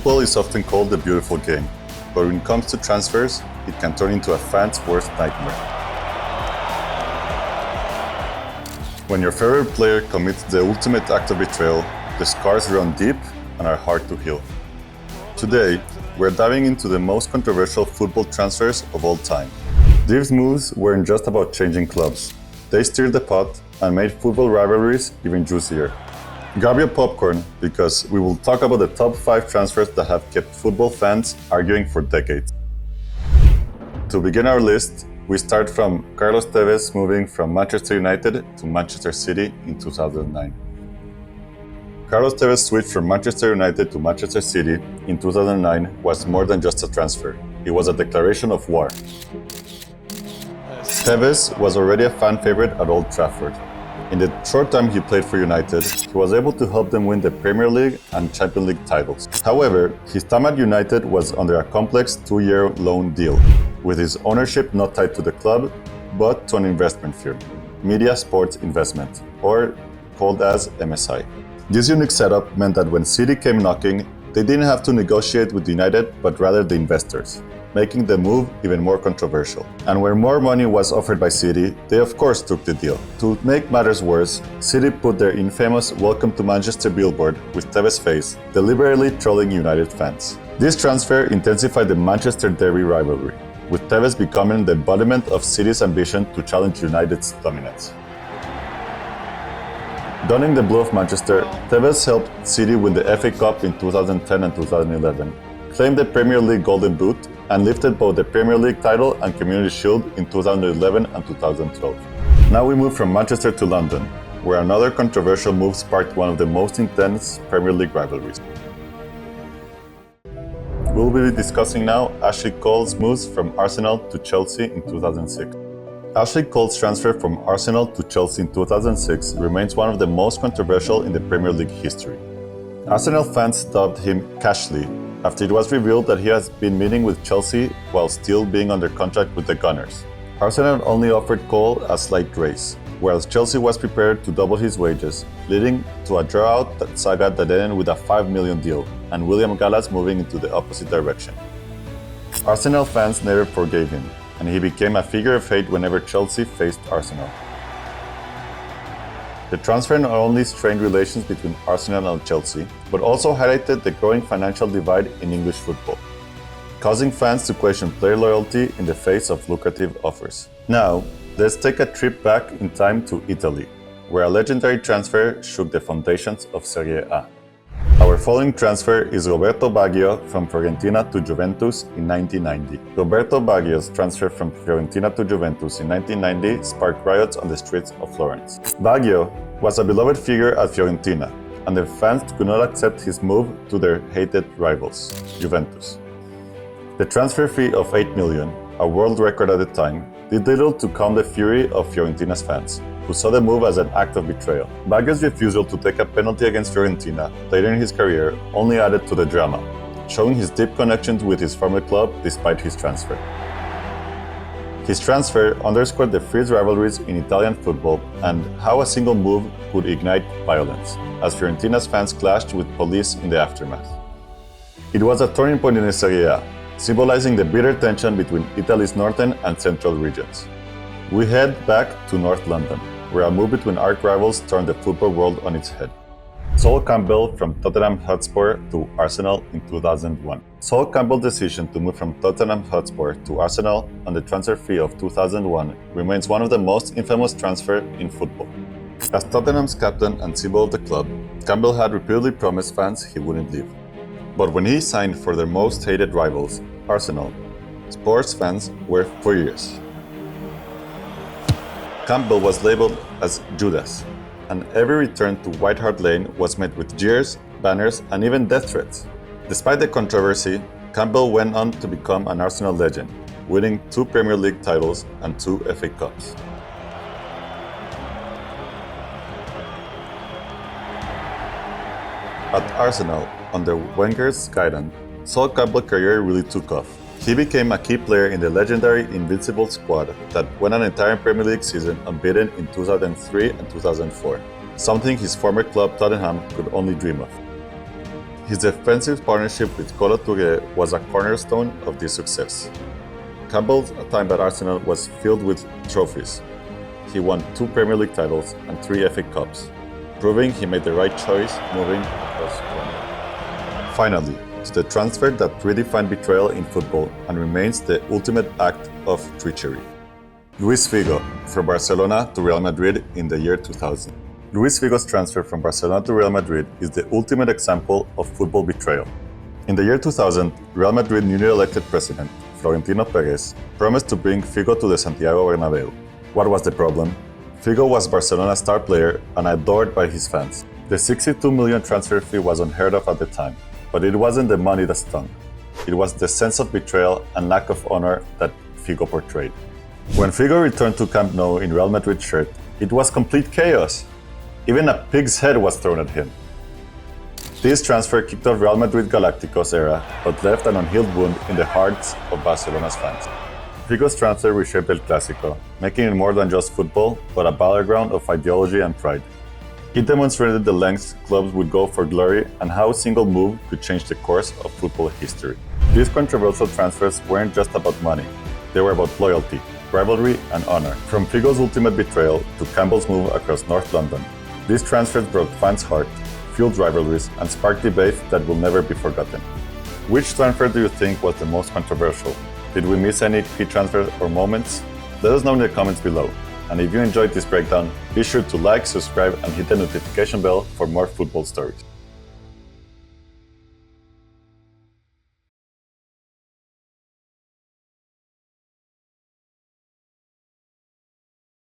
Football is often called a beautiful game, but when it comes to transfers, it can turn into a fan's worst nightmare. When your favorite player commits the ultimate act of betrayal, the scars run deep and are hard to heal. Today, we're diving into the most controversial football transfers of all time. These moves weren't just about changing clubs. They stirred the pot and made football rivalries even juicier. Grab your popcorn, because we will talk about the top 5 transfers that have kept football fans arguing for decades. To begin our list, we start from Carlos Tevez moving from Manchester United to Manchester City in 2009. Carlos Tevez switch from Manchester United to Manchester City in 2009 was more than just a transfer. It was a declaration of war. Tevez was already a fan favorite at Old Trafford. In the short time he played for United, he was able to help them win the Premier League and Champions League titles. However, his time at United was under a complex 2-year loan deal, with his ownership not tied to the club, but to an investment firm, Media Sports Investment, or called as MSI. This unique setup meant that when City came knocking, they didn't have to negotiate with United, but rather the investors, making the move even more controversial. And when more money was offered by City, they of course took the deal. To make matters worse, City put their infamous Welcome to Manchester billboard with Tevez's face, deliberately trolling United fans. This transfer intensified the Manchester Derby rivalry, with Tevez becoming the embodiment of City's ambition to challenge United's dominance. Donning the blue of Manchester, Tevez helped City win the FA Cup in 2010 and 2011, claimed the Premier League Golden Boot, and lifted both the Premier League title and Community Shield in 2011 and 2012. Now we move from Manchester to London, where another controversial move sparked one of the most intense Premier League rivalries. We'll be discussing now Ashley Cole's moves from Arsenal to Chelsea in 2006. Ashley Cole's transfer from Arsenal to Chelsea in 2006 remains one of the most controversial in the Premier League history. Arsenal fans dubbed him Cashley after it was revealed that he has been meeting with Chelsea while still being under contract with the Gunners. Arsenal only offered Cole a slight raise, whereas Chelsea was prepared to double his wages, leading to a draw-out saga that ended with a £5 million deal, and William Gallas moving into the opposite direction. Arsenal fans never forgave him, and he became a figure of hate whenever Chelsea faced Arsenal. The transfer not only strained relations between Arsenal and Chelsea, but also highlighted the growing financial divide in English football, causing fans to question player loyalty in the face of lucrative offers. Now, let's take a trip back in time to Italy, where a legendary transfer shook the foundations of Serie A. Our following transfer is Roberto Baggio from Fiorentina to Juventus in 1990. Roberto Baggio's transfer from Fiorentina to Juventus in 1990 sparked riots on the streets of Florence. Baggio was a beloved figure at Fiorentina, and the fans could not accept his move to their hated rivals, Juventus. The transfer fee of $8 million, a world record at the time, did little to calm the fury of Fiorentina's fans, who saw the move as an act of betrayal. Baggio's refusal to take a penalty against Fiorentina later in his career only added to the drama, showing his deep connections with his former club despite his transfer. His transfer underscored the fierce rivalries in Italian football and how a single move could ignite violence, as Fiorentina's fans clashed with police in the aftermath. It was a turning point in the Serie A, symbolizing the bitter tension between Italy's northern and central regions. We head back to North London, where a move between arch-rivals turned the football world on its head. Sol Campbell from Tottenham Hotspur to Arsenal in 2001. Sol Campbell's decision to move from Tottenham Hotspur to Arsenal on the transfer fee of 2001 remains one of the most infamous transfers in football. As Tottenham's captain and symbol of the club, Campbell had repeatedly promised fans he wouldn't leave. But when he signed for their most hated rivals, Arsenal, Spurs fans were furious. Campbell was labeled as Judas, and every return to White Hart Lane was met with jeers, banners, and even death threats. Despite the controversy, Campbell went on to become an Arsenal legend, winning 2 Premier League titles and 2 FA Cups. At Arsenal, under Wenger's guidance, Sol Campbell's career really took off. He became a key player in the legendary Invincible squad that won an entire Premier League season unbeaten in 2003 and 2004, something his former club Tottenham could only dream of. His defensive partnership with Kolo Touré was a cornerstone of this success. Campbell's time at Arsenal was filled with trophies. He won 2 Premier League titles and 3 FA Cups, proving he made the right choice moving across London. Finally, to the transfer that redefined betrayal in football and remains the ultimate act of treachery. Luis Figo, from Barcelona to Real Madrid in the year 2000. Luis Figo's transfer from Barcelona to Real Madrid is the ultimate example of football betrayal. In the year 2000, Real Madrid newly elected president, Florentino Pérez, promised to bring Figo to the Santiago Bernabéu. What was the problem? Figo was Barcelona's star player and adored by his fans. The 62 million transfer fee was unheard of at the time, but it wasn't the money that stung. It was the sense of betrayal and lack of honor that Figo portrayed. When Figo returned to Camp Nou in Real Madrid shirt, it was complete chaos. Even a pig's head was thrown at him. This transfer kicked off Real Madrid Galacticos era, but left an unhealed wound in the hearts of Barcelona's fans. Figo's transfer reshaped El Clásico, making it more than just football, but a battleground of ideology and pride. It demonstrated the lengths clubs would go for glory and how a single move could change the course of football history. These controversial transfers weren't just about money. They were about loyalty, rivalry, and honor. From Figo's ultimate betrayal to Campbell's move across North London, these transfers broke fans' hearts, fueled rivalries, and sparked debates that will never be forgotten. Which transfer do you think was the most controversial? Did we miss any key transfers or moments? Let us know in the comments below. And if you enjoyed this breakdown, be sure to like, subscribe, and hit the notification bell for more football stories.